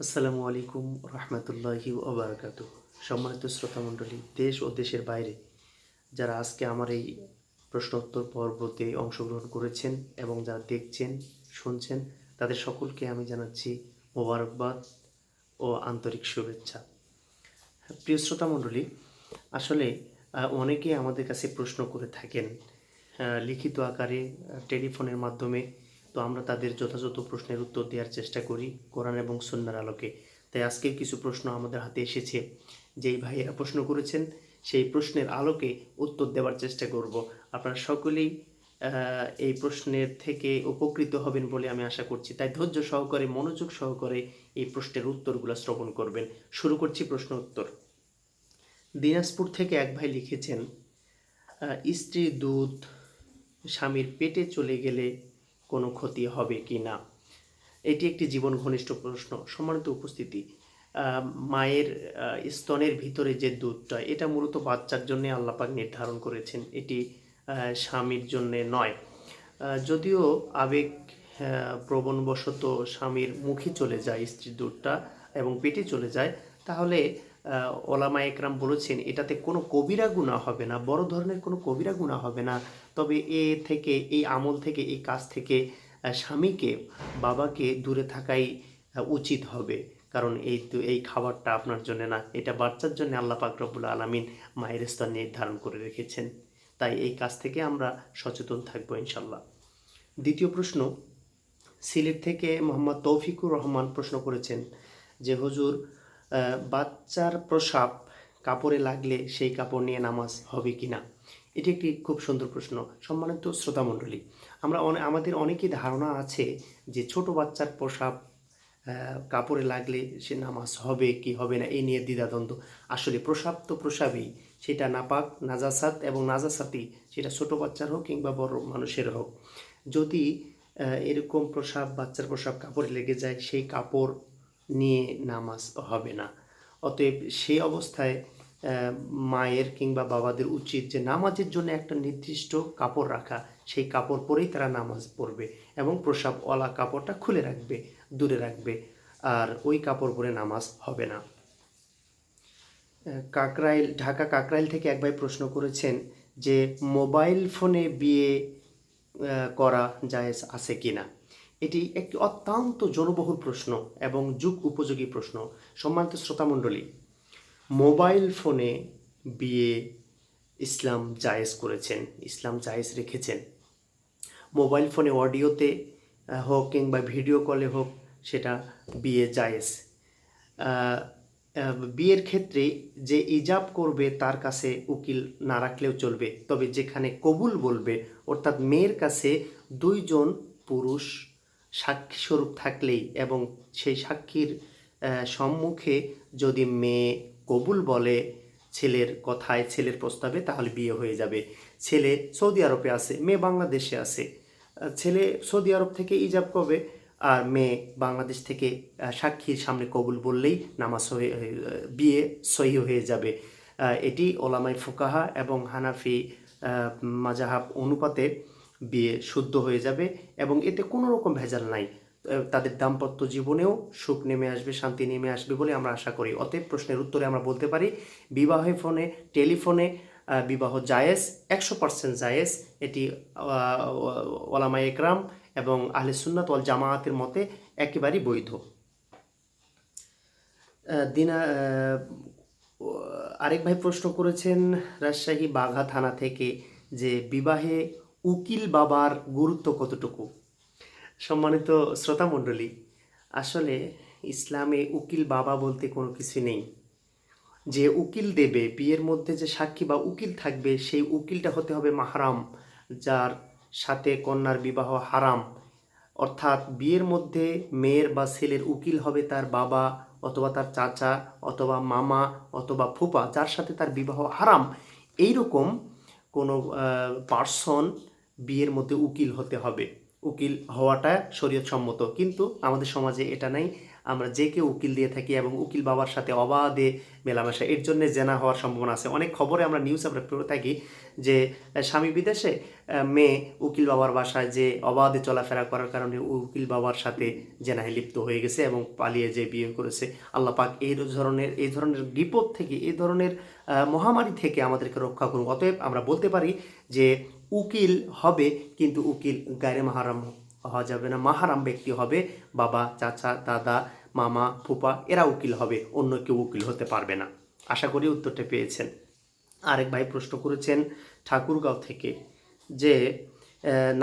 আসসালামু আলাইকুম রহমতুল্লাহি ওবরাকাতু। সম্মানিত শ্রোতামণ্ডলী, দেশ ও দেশের বাইরে যারা আজকে আমার এই প্রশ্নোত্তর পর্বতে অংশগ্রহণ করেছেন এবং যারা দেখছেন শুনছেন, তাদের সকলকে আমি জানাচ্ছি মোবারকবাদ ও আন্তরিক শুভেচ্ছা। প্রিয় শ্রোতামণ্ডলী, আসলে অনেকে আমাদের কাছে প্রশ্ন করে থাকেন লিখিত আকারে, টেলিফোনের মাধ্যমে। তো আমরা তাদের যথাযথ প্রশ্নের উত্তর দেওয়ার চেষ্টা করি কোরআন এবং সুন্নাহর আলোকে। তাই আজকে কিছু প্রশ্ন আমাদের হাতে এসেছে, যেই ভাইয়েরা প্রশ্ন করেছেন সেই প্রশ্নের আলোকে উত্তর দেওয়ার চেষ্টা করব। আপনারা সকলেই এই প্রশ্নের থেকে উপকৃত হবেন বলে আমি আশা করছি। তাই ধৈর্য সহকারে, মনোযোগ সহকারে এই প্রশ্নের উত্তরগুলো শ্রবণ করবেন। শুরু করছি প্রশ্ন উত্তর। দিনাজপুর থেকে এক ভাই লিখেছেন, স্ত্রীর দুধ স্বামীর পেটে চলে গেলে কোনো ক্ষতি হবে কি না? এটি একটি জীবন ঘনিষ্ঠ প্রশ্ন। সম্মানিত উপস্থিতি, মায়ের স্তনের ভিতরে যে দুধটা, এটা মূলত বাচ্চার জন্য আল্লাহ পাক নির্ধারণ করেছেন, এটি স্বামীর জন্যে নয়। যদিও আবেগ প্রবণবশত স্বামীর মুখে চলে যায় স্ত্রীর দুধটা এবং পেটে চলে যায়, তাহলে ওলামা একরাম বলেছেন এটাতে কোনো কবিরা গুনাহ হবে না, বড় ধরনের কোনো কবিরা গুনাহ হবে না। তবে এই আমল থেকে, এই কাজ থেকে স্বামীকে, বাবাকে দূরে থাকাই উচিত হবে। কারণ এই খাবারটা আপনার জন্য না, এটা বাচ্চার জন্য আল্লাহ পাক রব্বুল আলামিন মায়ের স্তর নির্ধারণ করে রেখেছেন। তাই এই কাজ থেকে আমরা সচেতন থাকবো ইনশাল্লাহ। দ্বিতীয় প্রশ্ন, সিলেট থেকে মোহাম্মদ তৌফিকুর রহমান প্রশ্ন করেছেন যে, হুজুর, বাচ্চার প্রস্রাব কাপড়ে লাগলে সেই কাপড় নিয়ে নামাজ হবে কি না? এটি একটি খুব সুন্দর প্রশ্ন। সম্মানিত শ্রোতামণ্ডলী, আমাদের অনেকেই ধারণা আছে যে ছোট বাচ্চার প্রস্রাব কাপড়ে লাগলে সে নামাজ হবে কি হবে না এই নিয়ে দ্বিধাদ্বন্দ্ব। আসলে প্রস্রাব তো প্রস্রাবই, সেটা নাপাক, নাজাসাত এবং নাজাসাতি, সেটা ছোট বাচ্চার হোক কিংবা বড় মানুষের হোক। যদি এরকম বাচ্চার প্রস্রাব কাপড়ে লেগে যায়, সেই কাপড় নিয়ে নামাজ হবে না। অতএব সেই অবস্থায় মায়ের কিংবা বাবাদের উচিত যে নামাজের জন্য একটা নির্দিষ্ট কাপড় রাখা, সেই কাপড় পরেই তারা নামাজ পড়বে এবং প্রস্রাবওয়ালা কাপড়টা খুলে রাখবে, দূরে রাখবে, আর ওই কাপড় পরে নামাজ হবে না। ঢাকা কাকরাইল থেকে এক ভাই প্রশ্ন করেছেন যে, মোবাইল ফোনে বিয়ে করা জায়েজ আছে কিনা? এটি একটি অত্যন্ত জনবহুল প্রশ্ন এবং যুগ উপযোগী প্রশ্ন। সম্মানিত শ্রোতামণ্ডলী, মোবাইল ফোনে বিয়ে ইসলাম জায়েজ করেছেন, ইসলাম জায়েজ রেখেছেন। মোবাইল ফোনে অডিওতে হোক কিংবা ভিডিও কলে হোক, সেটা বিয়ে জায়েজ। বিয়ের ক্ষেত্রে যে ইজাব করবে তার কাছে উকিল না রাখলেও চলবে, তবে যেখানে কবুল বলবে, অর্থাৎ মেয়ের কাছে দুইজন পুরুষ সাক্ষী স্বরূপ থাকলেই এবং সেই সাক্ষীর সম্মুখে যদি মেয়ে কবুল বলে ছেলের কথায়, ছেলের প্রস্তাবে, তাহলে বিয়ে হয়ে যাবে। ছেলে সৌদি আরবে আছে, মেয়ে বাংলাদেশে আছে, ছেলে সৌদি আরব থেকে ইজাব করবে আর মেয়ে বাংলাদেশ থেকে সাক্ষীর সামনে কবুল বললেই নামাজ বিয়ে সহি হয়ে যাবে। এটি ওলামাই ফুকাহা এবং হানাফি মাযহাব অনুপাতে বিয়ে শুদ্ধ হয়ে যাবে এবং এতে কোনো রকম ভেজাল নাই। তাদের দাম্পত্য জীবনেও সুখ নেমে আসবে, শান্তি নেমে আসবে বলে আমরা আশা করি। অতএব প্রশ্নের উত্তরে আমরা বলতে পারি, বিবাহের ফোনে, টেলিফোনে বিবাহ জায়েজ, 100% জায়েজ। এটি ওলামায়ে একরাম এবং আহলে সুন্নাত ওয়াল জামায়াতের মতে একেবারেই বৈধ। আরেক ভাই প্রশ্ন করেছেন রাজশাহী বাঘা থানা থেকে যে, বিবাহে উকিল বাবার গুরুত্ব কতটুকু? সম্মানিত শ্রোতামণ্ডলী, আসলে ইসলামে উকিল বাবা বলতে কোনো কিছু নেই। যে উকিল দেবে, বিয়ের মধ্যে যে সাক্ষী বা উকিল থাকবে, সেই উকিলটা হতে হবে মাহরাম, যার সাথে কন্যার বিবাহ হারাম। অর্থাৎ বিয়ের মধ্যে মেয়ের বা ছেলের উকিল হবে তার বাবা অথবা তার চাচা অথবা মামা অথবা ফুপা, যার সাথে তার বিবাহ হারাম। এইরকম কোনো পার্সন বিয়ের মধ্যে উকিল হতে হবে। উকিল হওয়াটা শরীয়তসম্মত, কিন্তু আমাদের সমাজে এটা নাই। আমরা যে কেউ উকিল দিয়ে থাকি এবং উকিল বাবার সাথে অবাধে মেলামেশা, এর জন্য জেনা হওয়ার সম্ভাবনা আছে। অনেক খবরে আমরা নিউজ আমরা পড়ে থাকি যে স্বামী বিদেশে, মেয়ে উকিল বাবার বাসায় যে অবাধে চলাফেরা করার কারণে উকিল বাবার সাথে জেনায় লিপ্ত হয়ে গেছে এবং পালিয়ে যে বিয়ে করেছে। আল্লাহ পাক এই ধরনের বিপদ থেকে, এই ধরনের মহামারী থেকে আমাদেরকে রক্ষা করুন। অতএব আমরা বলতে পারি যে উকিল হবে, কিন্তু উকিল গায়রে মাহারাম হওয়া যাবে না, মাহারাম ব্যক্তি হবে। বাবা, চাচা, দাদা, মামা, ফুপা এরা উকিল হবে, অন্য কেউ উকিল হতে পারবে না। আশা করি উত্তরটা পেয়েছেন। আরেক ভাই প্রশ্ন করেছেন ঠাকুরগাঁও থেকে যে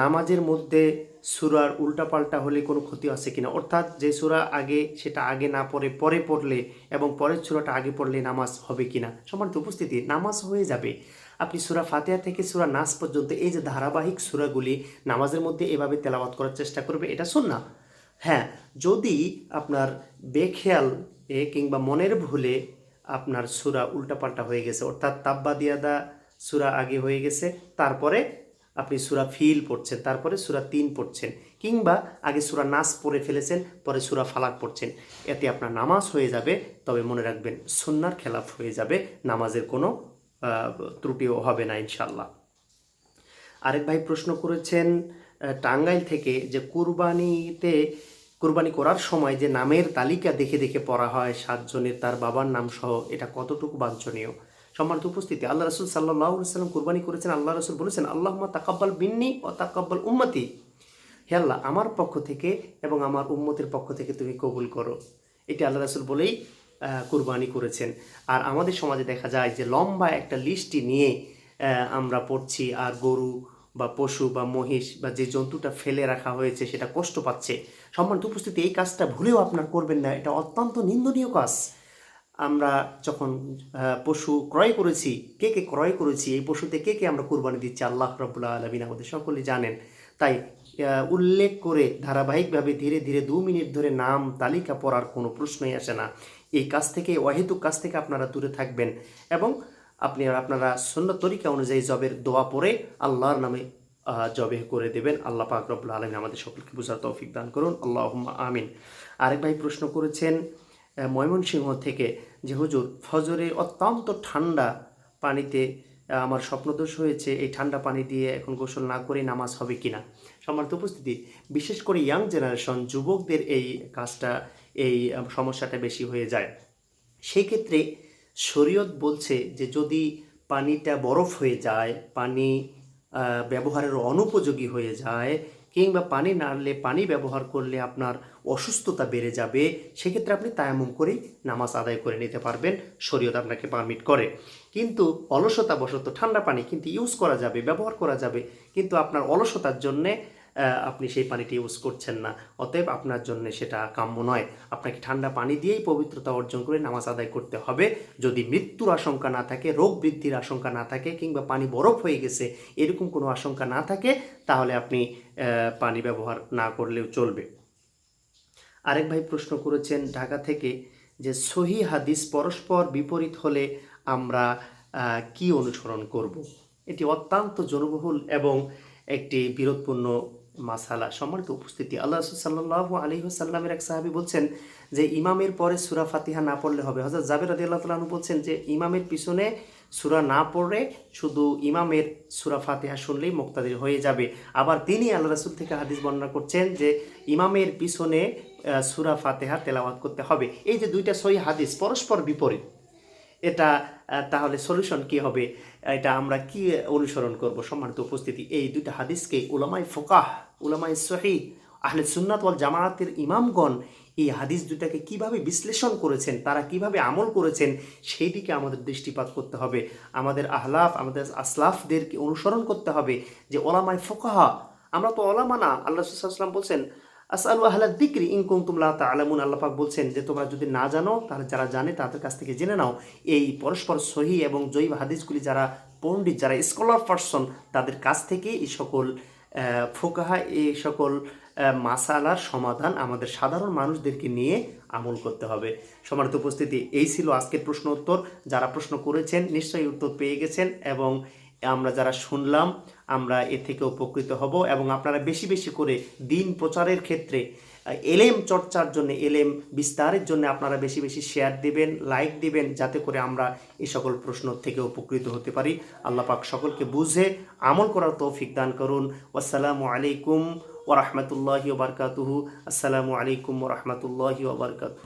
নামাজের মধ্যে সূরার উল্টাপাল্টা হলে কোনো ক্ষতি আছে কিনা, অর্থাৎ যে সূরা আগে সেটা আগে না পড়ে পরে পড়লে এবং পরের সূরাটা আগে পড়লে নামাজ হবে কিনা। সম্মানিত উপস্থিতি, নামাজ হয়ে যাবে। আপনি সূরা ফাতিহা থেকে সূরা নাস পর্যন্ত এই যে ধারাবাহিক সূরাগুলি নামাজের মধ্যে এভাবে তেলাওয়াত করার চেষ্টা করবে, এটা সুন্নাহ। হ্যাঁ, যদি আপনার বেখেয়াল কিংবা মনের ভুলে আপনার সূরা উল্টাপাল্টা হয়ে গেছে, অর্থাৎ তাব্বাদিয়াদা সূরা আগে হয়ে গেছে, তারপরে আপনি সূরা ফিল পড়ছেন, তারপরে সূরা ৩ পড়ছেন, কিংবা আগে সূরা নাস পড়ে ফেলেছেন, পরে সূরা ফালাক পড়ছেন, এতে আপনার নামাজ হয়ে যাবে। তবে মনে রাখবেন সুন্নাহর খেলাফ হয়ে যাবে, নামাজের কোনো ত্রুটিও হবে না ইনশাল্লাহ। আরেক ভাই প্রশ্ন করেছেন টাঙ্গাইল থেকে যে কুরবানি করার সময় যে নামের তালিকা দেখে দেখে পড়া হয় ৭ জনের, তার বাবার নাম সহ, এটা কতটুকু বাঞ্ছনীয়। সম্মানিত উপস্থিতি, আল্লাহ রাসূল সাল্লাল্লাহু আলাইহি ওয়াসাল্লাম কুরবানি করেছেন। আল্লাহ রাসূল বলেছেন, আল্লাহুম্মা তাকাব্বাল মিন্নি ওয়া তাকাব্বাল উম্মতি, হে আল্লাহ আমার পক্ষ থেকে এবং আমার উম্মতের পক্ষ থেকে তুমি কবুল করো। এটি আল্লাহ রাসূল বলেই কুরবানি করেছেন। আর আমাদের সমাজে দেখা যায় যে লম্বা একটা লিস্টটি নিয়ে আমরা পড়ছি, আর গরু বা পশু বা মহিষ বা যে জন্তুটা ফেলে রাখা হয়েছে সেটা কষ্ট পাচ্ছে। সম্মানিত উপস্থিতি, এই কাজটা ভুলেও আপনার করবেন না, এটা অত্যন্ত নিন্দনীয় কাজ। আমরা যখন পশু ক্রয় করেছি, কে কে ক্রয় করেছি, এই পশুতে কে কে আমরা কুরবানি দিচ্ছি, আল্লাহ রাব্বুল আলামিন আমাদের সকলেই জানেন। তাই উল্লেখ করে ধারাবাহিকভাবে ধীরে ধীরে 2 মিনিট ধরে নাম তালিকা পড়ার কোনো প্রশ্নই আসে না। এই কাজ থেকে, অহেতুক কাজ থেকে আপনারা দূরে থাকবেন এবং আপনারা সুন্নত তরিকা অনুযায়ী জবের দোয়া পড়ে আল্লাহর নামে জবে করে দেবেন। আল্লাহ পাক রব্বুল আলামিন আমাদের সকলকে বুঝার তৌফিক দান করুন, আল্লাহুম্মা আমিন। আরেক ভাই প্রশ্ন করেছেন ময়মনসিংহ থেকে যে হুজুর, ফজরে অত্যন্ত ঠান্ডা পানিতে আমার স্বপ্নদোষ হয়েছে, এই ঠান্ডা পানি দিয়ে এখন গোসল না করে নামাজ হবে কিনা। সম্মানিত উপস্থিতি, বিশেষ করে ইয়াং জেনারেশন, যুবকদের এই কাজটা, এই সমস্যাটা বেশি হয়ে যায়। সেই ক্ষেত্রে শরীয়ত বলছে যে যদি পানিটা বরফ হয়ে যায়, পানি ব্যবহারের অনুপযোগী হয়ে যায়, কিংবা পানি নাড়লে পানি ব্যবহার করলে আপনার অসুস্থতা বেড়ে যাবে, সেক্ষেত্রে আপনি তায়াম্মুম করেই নামাজ আদায় করে নিতে পারবেন, শরীয়ত আপনাকে পারমিট করে। কিন্তু অলসতাবশত ঠান্ডা পানি কিন্তু ইউজ করা যাবে, ব্যবহার করা যাবে, কিন্তু আপনার অলসতার জন্যে আপনি সেই পানিটি ইউজ করছেন না, অতএব আপনার জন্য সেটা কাম্য নয়। আপনাকে ঠান্ডা পানি দিয়েই পবিত্রতা অর্জন করে নামাজ আদায় করতে হবে। যদি মৃত্যুর আশঙ্কা না থাকে, রোগ বৃদ্ধির আশঙ্কা না থাকে, কিংবা পানি বরফ হয়ে গেছে এরকম কোনো আশঙ্কা না থাকে, তাহলে আপনি পানি ব্যবহার না করলেও চলবে। আরেক ভাই প্রশ্ন করেছেন ঢাকা থেকে যে সহিহ হাদিস পরস্পর বিপরীত হলে আমরা কি অনুসরণ করব। এটি অত্যন্ত জনবহুল এবং একটি বিরোধপূর্ণ মাসালা। সম্মানিত উপস্থিতি, আল্লাহ রাসূল সাল্লাল্লাহু আলাইহি ওয়াসাল্লামের এক সাহাবী বলছেন যে ইমামের পরে সূরা ফাতিহা না পড়লে হবে। হযরত জাবের রাদিয়াল্লাহু তাআলা আনহু বলছেন যে ইমামের পিছনে সূরা না পড়ে শুধু ইমামের সূরা ফাতিহা শুনলেই মুক্তাদি হয়ে যাবে। আবার তিনি আল্লাহ রাসূল থেকে হাদিস বর্ণনা করছেন যে ইমামের পিছনে সূরা ফাতিহা তেলাওয়াত করতে হবে। এই যে দুইটা সহিহ হাদিস পরস্পর বিপরীত, এটা তাহলে সলিউশন কি হবে, এটা আমরা কি অনুসরণ করব। সম্মানিত উপস্থিতি, এই দুইটা হাদিসকে উলামায়ে ফোকাহ, উলামায়ে সহিহ, আহলে সুন্নাত ওয়াল জামায়াতের ইমামগণ এই হাদিস দুটাকে কিভাবে বিশ্লেষণ করেছেন, তারা কিভাবে আমল করেছেন, সেই দিকে আমাদের দৃষ্টিপাত করতে হবে। আমাদের আমাদের আসলাফদেরকে অনুসরণ করতে হবে যে ওলামায়ে ফোকাহা, আমরা তো ওলামা না। আল্লাহ রাসূল সাল্লাল্লাহু আলাইহি ওয়াসাল্লাম বলছেন আসআলু আহলাদ যিকরি ইন কুনতুম লা তা'লামুন। আল্লাহ পাক বলছেন যে তোমরা যদি না জানো তাহলে যারা জানে তাদের কাছ থেকে জেনে নাও। এই পরস্পর সহিহ এবং জয়ীব হাদিসগুলি যারা পণ্ডিত, যারা স্কলার পারসন, তাদের কাছ থেকে এই সকল ফোকাহা, এই সকল মাসালার সমাধান আমাদের সাধারণ মানুষদেরকে নিয়ে আমল করতে হবে। সম্মানিত উপস্থিতি, এই ছিল আজকের প্রশ্ন উত্তর। যারা প্রশ্ন করেছেন নিশ্চয়ই উত্তর পেয়ে গেছেন এবং আমরা যারা শুনলাম আমরা এ থেকে উপকৃত হব এবং আপনারা বেশি বেশি করে দিন প্রচারের ক্ষেত্রে এলেম চর্চার জন্য, এলেম বিস্তারের জন্য আপনারা বেশি বেশি শেয়ার দিবেন, লাইক দিবেন, যাতে করে আমরা এই সকল প্রশ্ন থেকে উপকৃত হতে পারি। আল্লাহ পাক সকলকে বুঝে আমল করার তৌফিক দান করুন। আসসালামু আলাইকুম ওয়া রাহমাতুল্লাহি ওয়া বারাকাতুহু। আসসালামু আলাইকুম ওয়া রাহমাতুল্লাহি ওয়া বারাকাতুহু।